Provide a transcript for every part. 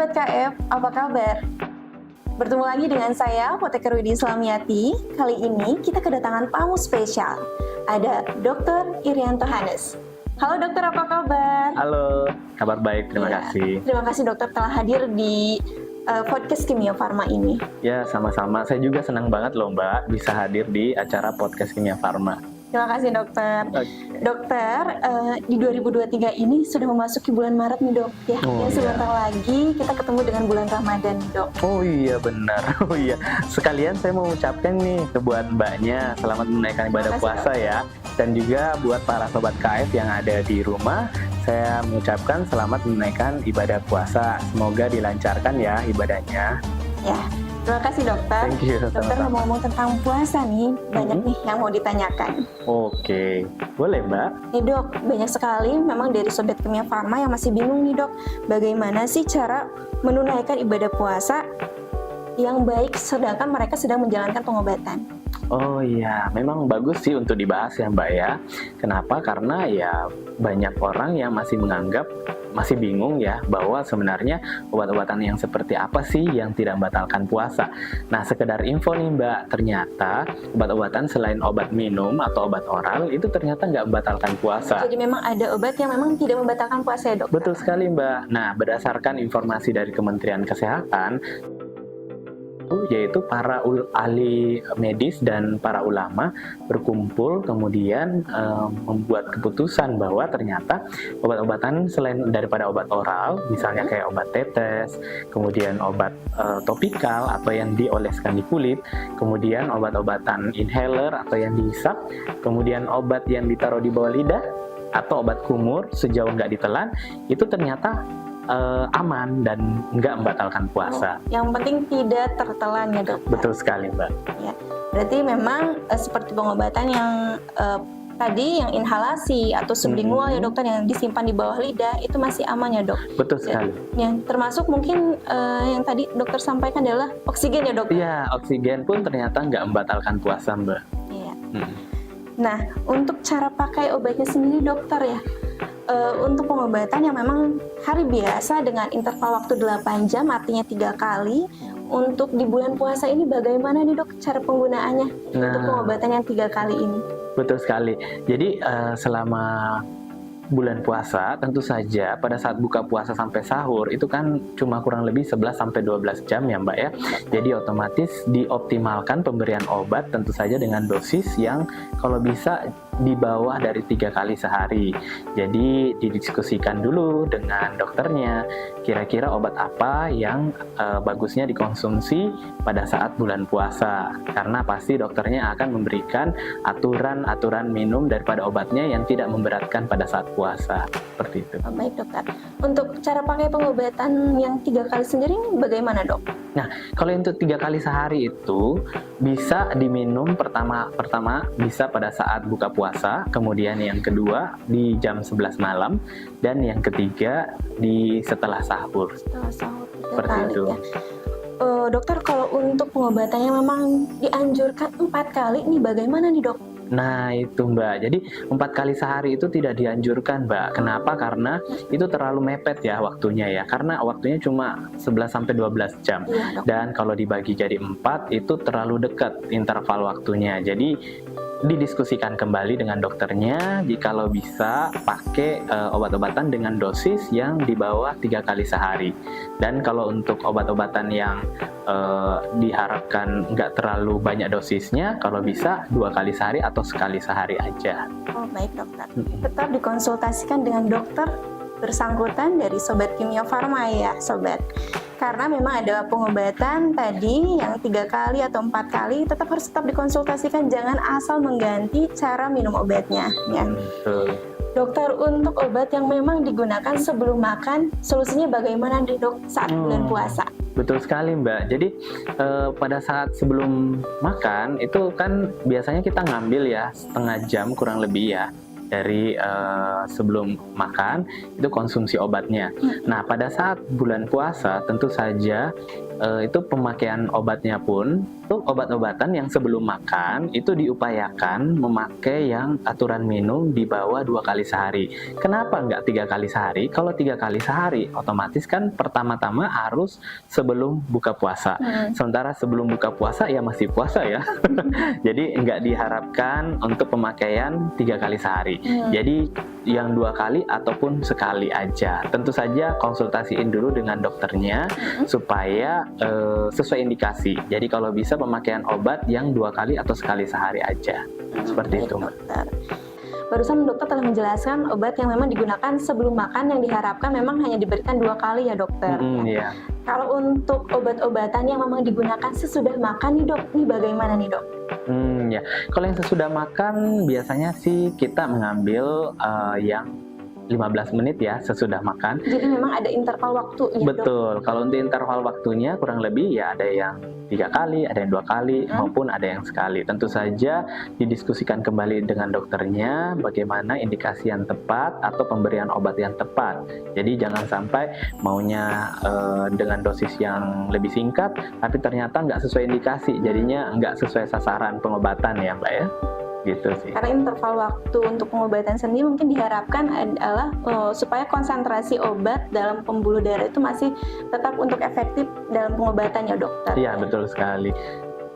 Sobat KF, apa kabar? Bertemu lagi dengan saya, Apoteker Widi Islamiati. Kali ini kita kedatangan tamu spesial. Ada Dr. Irianto Hanes. Halo dokter, apa kabar? Halo, kabar baik, terima kasih. Terima kasih dokter telah hadir di podcast Kimia Farma ini. Ya, sama-sama. Saya juga senang banget loh Mbak, bisa hadir di acara podcast Kimia Farma. Terima kasih dokter. Okay. Dokter, di 2023 ini sudah memasuki bulan Maret nih dok. Ya, sebentar lagi kita ketemu dengan bulan Ramadan dok. Oh iya benar. Oh iya. Sekalian saya mau ucapkan nih buat Mbaknya selamat menunaikan ibadah puasa ya. Dan juga buat para sobat KF yang ada di rumah, saya mengucapkan selamat menunaikan ibadah puasa. Semoga dilancarkan ya ibadahnya. Ya. Terima kasih dokter. Thank you. Dokter ngomong-ngomong tentang puasa nih, banyak nih yang mau ditanyakan. Oke, boleh Mbak? Nih dok, banyak sekali memang dari Sobat Kimia Farma yang masih bingung nih dok, bagaimana sih cara menunaikan ibadah puasa yang baik sedangkan mereka sedang menjalankan pengobatan. Oh iya, memang bagus sih untuk dibahas ya Mbak ya. Kenapa? Karena ya banyak orang yang masih bingung ya bahwa sebenarnya obat-obatan yang seperti apa sih yang tidak membatalkan puasa. Nah, sekedar info nih Mbak, ternyata obat-obatan selain obat minum atau obat oral itu ternyata nggak membatalkan puasa. Jadi memang ada obat yang memang tidak membatalkan puasa ya dok? Betul sekali Mbak. Nah, berdasarkan informasi dari Kementerian Kesehatan, yaitu para ahli medis dan para ulama berkumpul kemudian membuat keputusan bahwa ternyata obat-obatan selain daripada obat oral, misalnya kayak obat tetes, kemudian obat topikal atau yang dioleskan di kulit, kemudian obat-obatan inhaler atau yang dihisap, kemudian obat yang ditaruh di bawah lidah atau obat kumur sejauh nggak ditelan, itu ternyata aman dan nggak membatalkan puasa. Yang penting tidak tertelan ya dok. Betul sekali Mbak. Ya, berarti memang seperti pengobatan yang tadi yang inhalasi atau sublingual ya dokter yang disimpan di bawah lidah itu masih aman ya dok. Betul sekali. Ya, termasuk mungkin yang tadi dokter sampaikan adalah oksigen ya dok. Iya, oksigen pun ternyata nggak membatalkan puasa Mbak. Iya. Nah, untuk cara pakai obatnya sendiri dokter ya. Untuk pengobatan yang memang hari biasa dengan interval waktu 8 jam artinya 3 kali. Untuk di bulan puasa ini bagaimana nih dok cara penggunaannya untuk pengobatan yang 3 kali ini? Betul sekali. Jadi selama bulan puasa tentu saja pada saat buka puasa sampai sahur itu kan cuma kurang lebih 11-12 jam ya Mbak ya. Jadi otomatis dioptimalkan pemberian obat tentu saja dengan dosis yang kalau bisa di bawah dari 3 kali sehari. Jadi didiskusikan dulu dengan dokternya kira-kira obat apa yang bagusnya dikonsumsi pada saat bulan puasa, karena pasti dokternya akan memberikan aturan minum daripada obatnya yang tidak memberatkan pada saat puasa, seperti itu. Baik dokter, untuk cara pakai pengobatan yang 3 kali sendiri ini bagaimana dok? Nah, kalau untuk 3 kali sehari itu bisa diminum pertama bisa pada saat buka puasa, kemudian yang kedua di jam 11 malam, dan yang ketiga di setelah sahur. Setelah sahur 3 seperti kali itu. Ya. Dokter, kalau untuk pengobatannya memang dianjurkan 4 kali, ini bagaimana nih dok? Nah itu Mbak, jadi 4 kali sehari itu tidak dianjurkan Mbak. Kenapa? Karena itu terlalu mepet ya waktunya ya. Karena waktunya cuma 11-12 jam. Dan kalau dibagi jadi 4 itu terlalu dekat interval waktunya. Jadi didiskusikan kembali dengan dokternya jikalau bisa pakai obat-obatan dengan dosis yang di bawah 3 kali sehari. Dan kalau untuk obat-obatan yang diharapkan nggak terlalu banyak dosisnya, kalau bisa 2 kali sehari atau sekali sehari aja. Oh baik dokter, tetap dikonsultasikan dengan dokter bersangkutan dari Sobat Kimia Farma ya sobat. Karena memang ada pengobatan tadi yang 3 kali atau 4 kali tetap dikonsultasikan, jangan asal mengganti cara minum obatnya ya. Dokter, untuk obat yang memang digunakan sebelum makan, solusinya bagaimana nih dok saat bulan puasa? Betul sekali Mbak. Jadi pada saat sebelum makan itu kan biasanya kita ngambil ya setengah jam kurang lebih ya dari sebelum makan itu konsumsi obatnya. Nah pada saat bulan puasa tentu saja itu pemakaian obatnya pun untuk obat-obatan yang sebelum makan itu diupayakan memakai yang aturan minum di bawah 2 kali sehari. Kenapa nggak 3 kali sehari? Kalau 3 kali sehari, otomatis kan pertama-tama harus sebelum buka puasa. Sementara sebelum buka puasa ya masih puasa ya. Jadi nggak diharapkan untuk pemakaian 3 kali sehari. Jadi yang 2 kali ataupun sekali aja. Tentu saja konsultasiin dulu dengan dokternya supaya sesuai indikasi. Jadi kalau bisa pemakaian obat yang 2 kali atau sekali sehari aja. Seperti itu, Mbak. Dokter. Barusan dokter telah menjelaskan obat yang memang digunakan sebelum makan yang diharapkan memang hanya diberikan 2 kali ya dokter. Iya. Kalau untuk obat-obatan yang memang digunakan sesudah makan nih dok, ini bagaimana nih dok? Ya. Kalau yang sesudah makan biasanya sih kita mengambil yang 15 menit ya sesudah makan. Jadi memang ada interval waktu ya dok? Betul. Kalau untuk interval waktunya kurang lebih ya ada yang 3 kali, ada yang 2 kali, maupun ada yang sekali. Tentu saja didiskusikan kembali dengan dokternya bagaimana indikasi yang tepat atau pemberian obat yang tepat. Jadi jangan sampai maunya dengan dosis yang lebih singkat, tapi ternyata nggak sesuai indikasi, jadinya nggak sesuai sasaran pengobatan ya Mbak ya. Gitu sih. Karena interval waktu untuk pengobatan sendiri mungkin diharapkan adalah supaya konsentrasi obat dalam pembuluh darah itu masih tetap untuk efektif dalam pengobatan ya dokter. Iya, betul sekali.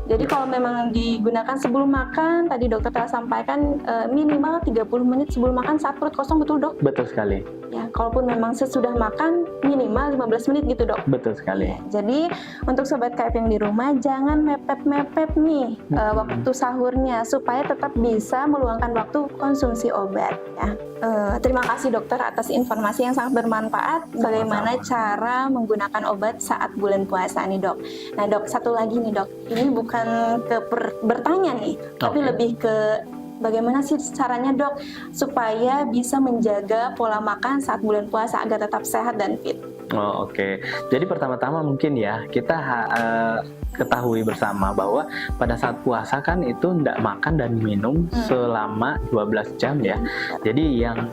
Jadi kalau memang digunakan sebelum makan, tadi dokter telah sampaikan minimal 30 menit sebelum makan saat perut kosong, betul dok? Betul sekali. Ya, kalaupun memang sesudah makan minimal 15 menit gitu dok? Betul sekali. Jadi untuk sobat KF yang di rumah jangan mepet-mepet nih waktu sahurnya supaya tetap bisa meluangkan waktu konsumsi obat ya. Terima kasih dokter atas informasi yang sangat bermanfaat bagaimana cara menggunakan obat saat bulan puasa nih dok. Nah dok, satu lagi nih dok, ini bukan ke bertanya nih, tapi lebih ke bagaimana sih caranya dok supaya bisa menjaga pola makan saat bulan puasa agar tetap sehat dan fit? Oh, oke. Jadi pertama-tama mungkin ya kita ketahui bersama bahwa pada saat puasa kan itu tidak makan dan minum selama 12 jam ya. Jadi yang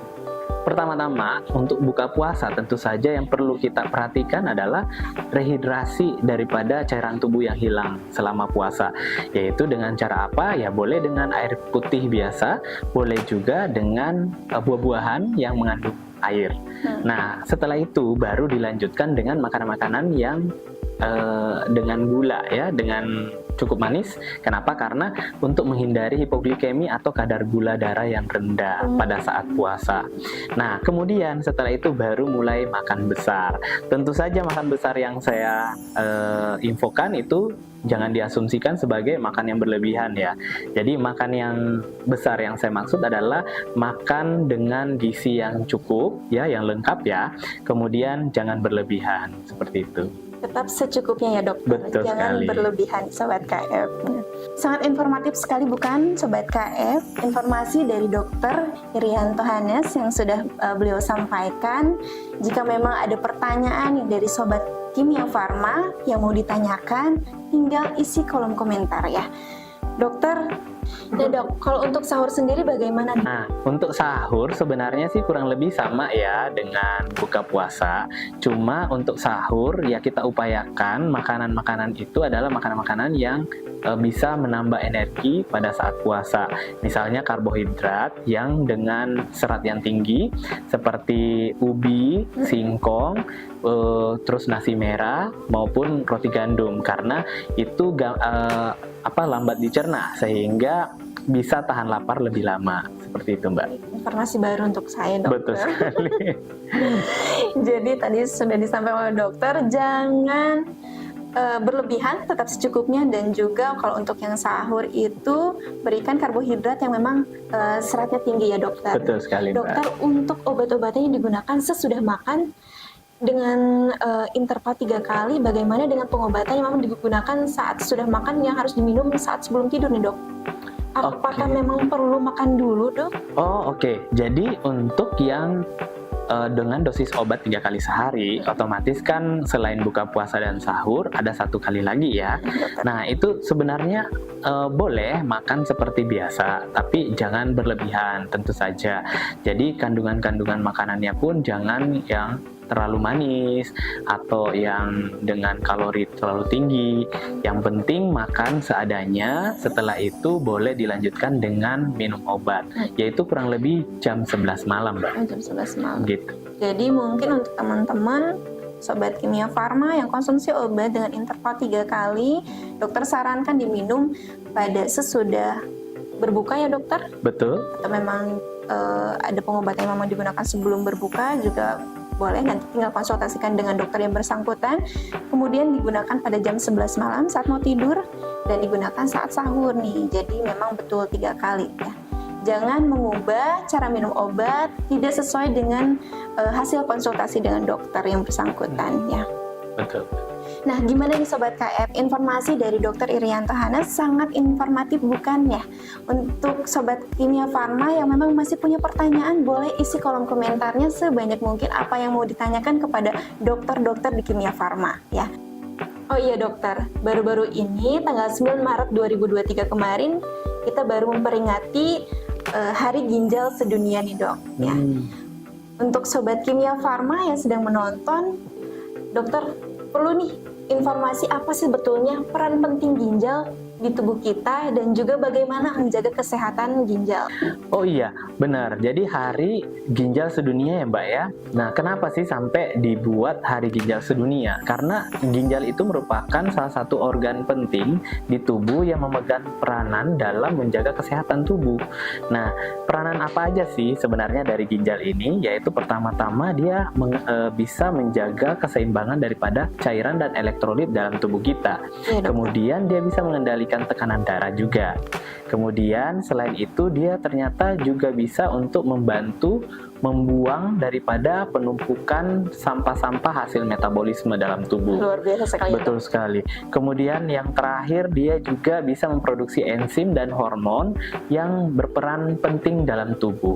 pertama-tama untuk buka puasa tentu saja yang perlu kita perhatikan adalah rehidrasi daripada cairan tubuh yang hilang selama puasa. Yaitu dengan cara apa? Ya boleh dengan air putih biasa, boleh juga dengan buah-buahan yang mengandung air. Nah, setelah itu baru dilanjutkan dengan makanan-makanan yang dengan gula ya, dengan cukup manis. Kenapa? Karena untuk menghindari hipoglikemi atau kadar gula darah yang rendah pada saat puasa. Nah, kemudian setelah itu baru mulai makan besar. Tentu saja makan besar yang saya infokan itu jangan diasumsikan sebagai makan yang berlebihan ya. Jadi makan yang besar yang saya maksud adalah makan dengan gizi yang cukup ya, yang lengkap ya. Kemudian jangan berlebihan seperti itu. Tetap secukupnya ya dokter. Betul jangan sekali. berlebihan sobat KF. Sangat informatif sekali bukan sobat KF? Informasi dari dokter Irianto Hanes yang sudah beliau sampaikan. Jika memang ada pertanyaan dari sobat Kimia Farma yang mau ditanyakan, tinggal isi kolom komentar ya. Dokter, ya dok, kalau untuk sahur sendiri bagaimana? Nah, untuk sahur sebenarnya sih kurang lebih sama ya dengan buka puasa. Cuma untuk sahur ya kita upayakan makanan-makanan itu adalah makanan-makanan yang bisa menambah energi pada saat puasa. Misalnya karbohidrat yang dengan serat yang tinggi seperti ubi, singkong, terus nasi merah maupun roti gandum karena itu lambat dicerna sehingga bisa tahan lapar lebih lama. Seperti itu Mbak. Informasi baru untuk saya dokter. Betul sekali. Jadi tadi sudah disampaikan oleh dokter, jangan berlebihan, tetap secukupnya, dan juga kalau untuk yang sahur itu berikan karbohidrat yang memang seratnya tinggi ya dokter. Betul sekali Mbak. Dokter, untuk obat-obatan yang digunakan sesudah makan dengan interval 3 kali, bagaimana dengan pengobatan yang memang digunakan saat sudah makan yang harus diminum saat sebelum tidur nih dok? Apakah memang perlu makan dulu dok? Oh oke. Jadi untuk yang dengan dosis obat 3 kali sehari, otomatis kan selain buka puasa dan sahur ada 1 kali lagi ya. Nah itu sebenarnya boleh makan seperti biasa, tapi jangan berlebihan tentu saja. Jadi kandungan-kandungan makanannya pun jangan yang terlalu manis atau yang dengan kalori terlalu tinggi. Yang penting makan seadanya, setelah itu boleh dilanjutkan dengan minum obat, yaitu kurang lebih jam 11 malam, Mbak. Jam 11 malam. Gitu. Jadi mungkin untuk teman-teman Sobat Kimia Farma yang konsumsi obat dengan interval 3 kali, dokter sarankan diminum pada sesudah berbuka ya dokter? Betul. Atau memang ada pengobatan yang memang digunakan sebelum berbuka juga boleh, nanti tinggal konsultasikan dengan dokter yang bersangkutan. Kemudian digunakan pada jam 11 malam saat mau tidur dan digunakan saat sahur nih. Jadi memang betul 3 kali ya. Jangan mengubah cara minum obat tidak sesuai dengan hasil konsultasi dengan dokter yang bersangkutan ya. Betul. Nah, gimana nih Sobat KF? Informasi dari Dr. Irianto Hanas sangat informatif bukan ya? Untuk Sobat Kimia Farma yang memang masih punya pertanyaan, boleh isi kolom komentarnya sebanyak mungkin apa yang mau ditanyakan kepada dokter-dokter di Kimia Farma ya. Oh iya dokter, baru-baru ini tanggal 9 Maret 2023 kemarin kita baru memperingati Hari Ginjal Sedunia nih dok ya. Untuk Sobat Kimia Farma yang sedang menonton, dokter perlu nih informasi apa sih sebetulnya peran penting ginjal di tubuh kita dan juga bagaimana menjaga kesehatan ginjal. Oh iya, benar. Jadi Hari Ginjal Sedunia ya Mbak ya. Nah, kenapa sih sampai dibuat Hari Ginjal Sedunia? Karena ginjal itu merupakan salah satu organ penting di tubuh yang memegang peranan dalam menjaga kesehatan tubuh. Nah, peranan apa aja sih sebenarnya dari ginjal ini? Yaitu pertama-tama dia bisa menjaga keseimbangan daripada cairan dan elektrolit dalam tubuh kita. Ya, kemudian dia bisa mengendalikan tekanan darah juga. Kemudian selain itu dia ternyata juga bisa untuk membantu membuang daripada penumpukan sampah-sampah hasil metabolisme dalam tubuh. Luar biasa sekali. Betul sekali. Kemudian yang terakhir dia juga bisa memproduksi enzim dan hormon yang berperan penting dalam tubuh.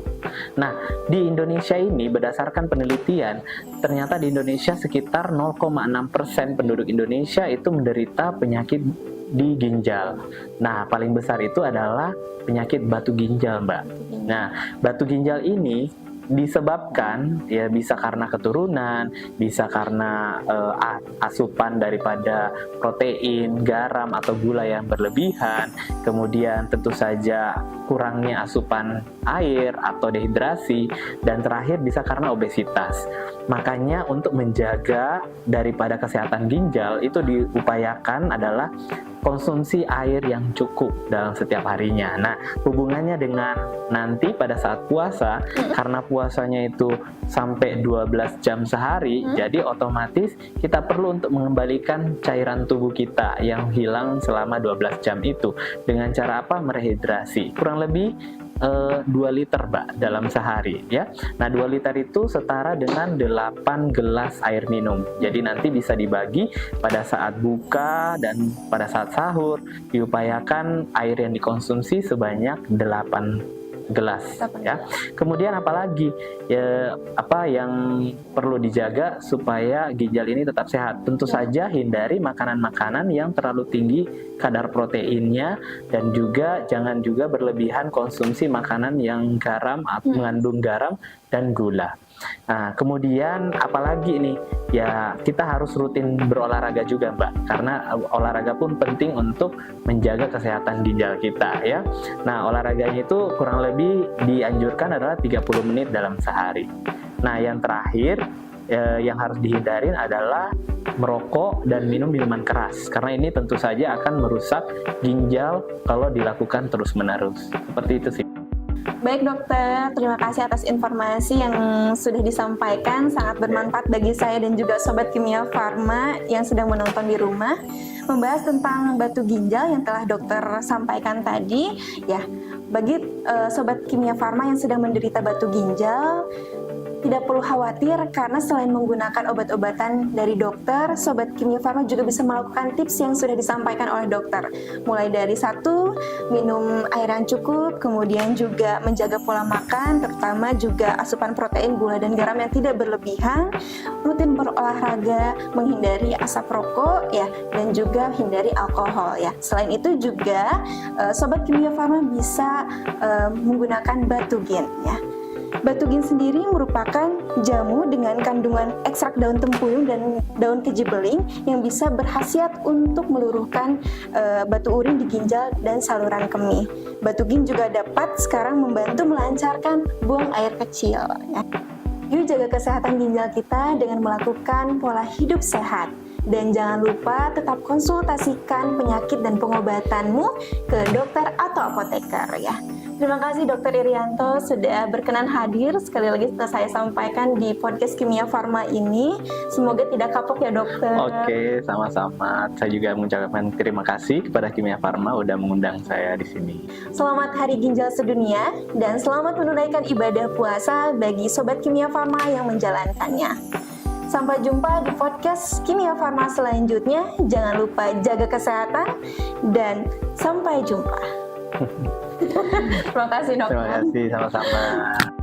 Nah, di Indonesia ini berdasarkan penelitian, ternyata di Indonesia sekitar 0,6% penduduk Indonesia itu menderita penyakit di ginjal. Nah, paling besar itu adalah penyakit batu ginjal, Mbak. Nah, batu ginjal ini disebabkan ya bisa karena keturunan, bisa karena asupan daripada protein, garam atau gula yang berlebihan, kemudian tentu saja kurangnya asupan air atau dehidrasi, dan terakhir bisa karena obesitas. Makanya untuk menjaga daripada kesehatan ginjal itu diupayakan adalah konsumsi air yang cukup dalam setiap harinya. Nah, hubungannya dengan nanti pada saat puasa, karena puasanya itu sampai 12 jam sehari, jadi otomatis kita perlu untuk mengembalikan cairan tubuh kita yang hilang selama 12 jam itu. Dengan cara apa? Merehidrasi. Kurang lebih 2 liter Mbak dalam sehari ya. Nah, 2 liter itu setara dengan 8 gelas air minum. Jadi nanti bisa dibagi pada saat buka dan pada saat sahur. Diupayakan air yang dikonsumsi sebanyak 8 gelas ya. Kemudian apalagi ya, apa yang perlu dijaga supaya ginjal ini tetap sehat? Tentu saja hindari makanan-makanan yang terlalu tinggi kadar proteinnya, dan juga jangan juga berlebihan konsumsi makanan yang garam atau mengandung garam dan gula. Nah, kemudian apalagi nih ya, kita harus rutin berolahraga juga Mbak, karena olahraga pun penting untuk menjaga kesehatan ginjal kita ya. Nah, olahraganya itu kurang lebih dianjurkan adalah 30 menit dalam sehari. Nah, yang terakhir yang harus dihindarin adalah merokok dan minum minuman keras, karena ini tentu saja akan merusak ginjal kalau dilakukan terus-menerus. Seperti itu sih. Baik dokter, terima kasih atas informasi yang sudah disampaikan, sangat bermanfaat bagi saya dan juga Sobat Kimia Farma yang sedang menonton di rumah. Membahas tentang batu ginjal yang telah dokter sampaikan tadi, ya bagi Sobat Kimia Farma yang sedang menderita batu ginjal, tidak perlu khawatir karena selain menggunakan obat-obatan dari dokter, Sobat Kimia Farma juga bisa melakukan tips yang sudah disampaikan oleh dokter. Mulai dari 1, minum air yang cukup, kemudian juga menjaga pola makan, terutama juga asupan protein, gula, dan garam yang tidak berlebihan, rutin berolahraga, menghindari asap rokok, ya, dan juga hindari alkohol, ya. Selain itu juga, Sobat Kimia Farma bisa menggunakan Batugen, ya. Batugin sendiri merupakan jamu dengan kandungan ekstrak daun tempuyung dan daun keji beling yang bisa berkhasiat untuk meluruhkan batu urin di ginjal dan saluran kemih. Batugin juga dapat sekarang membantu melancarkan buang air kecil. Yuk jaga kesehatan ginjal kita dengan melakukan pola hidup sehat. Dan jangan lupa tetap konsultasikan penyakit dan pengobatanmu ke dokter atau apoteker ya. Terima kasih Dr. Irianto sudah berkenan hadir sekali lagi setelah saya sampaikan di podcast Kimia Farma ini. Semoga tidak kapok ya dokter. Oke, sama-sama. Saya juga mengucapkan terima kasih kepada Kimia Farma udah mengundang saya di sini. Selamat Hari Ginjal Sedunia dan selamat menunaikan ibadah puasa bagi Sobat Kimia Farma yang menjalankannya. Sampai jumpa di podcast Kimia Farma selanjutnya. Jangan lupa jaga kesehatan dan sampai jumpa. Terima kasih dokter. Terima kasih, sama-sama.